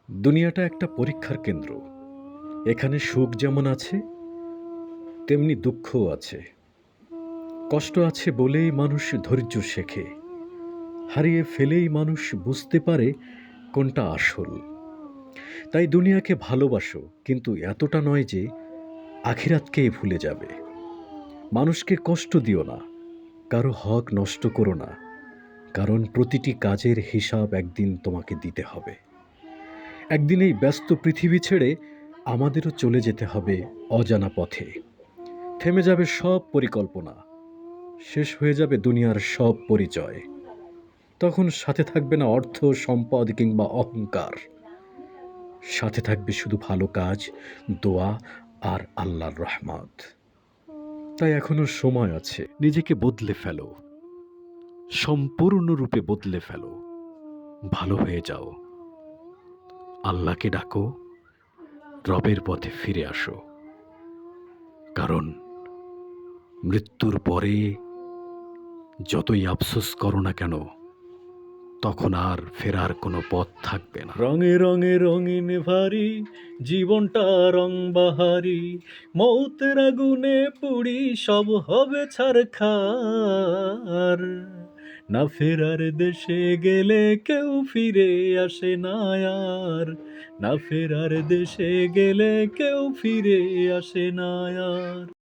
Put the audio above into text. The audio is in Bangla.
দুনিয়াটা একটা পরীক্ষার কেন্দ্র। এখানে সুখ যেমন আছে, তেমনি দুঃখও আছে। কষ্ট আছে বলেই মানুষ ধৈর্য শেখে। হারিয়ে ফেলেই মানুষ বুঝতে পারে কোনটা আসল। তাই দুনিয়াকে ভালোবাসো, কিন্তু এতটা নয় যে আখিরাতকেই ভুলে যাবে। মানুষকে কষ্ট দিও না, কারো হক নষ্ট করো না, কারণ প্রতিটি কাজের হিসাব একদিন তোমাকে দিতে হবে। একদিন এই ব্যস্ত পৃথিবী ছেড়ে আমাদেরও চলে যেতে হবে অজানা পথে। থেমে যাবে সব পরিকল্পনা, শেষ হয়ে যাবে দুনিয়ার সব পরিচয়। তখন সাথে থাকবে না অর্থ, সম্পদ কিংবা অহংকার। সাথে থাকবে শুধু ভালো কাজ, দোয়া আর আল্লাহর রহমত। তাই এখনো সময় আছে, নিজেকে বদলে ফেলো, সম্পূর্ণরূপে বদলে ফেলো। ভালো হয়ে যাও, আল্লাহকে ডাকো, রবের পথে ফিরে আসো। কারণ মৃত্যুর পরে যতই আফসোস করো না কেন, তখন আর ফেরার কোনো পথ থাকবে না। রঙে রঙে রঙিন ভারী জীবনটা রং বাহারি, মৌতের আগুনে পুড়ি সব হবে ছারখার। না ফেরার দেশে গেলে কেউ ফিরে আসে না আর, না ফেরার দেশে গেলে কেউ ফিরে আসে না আর।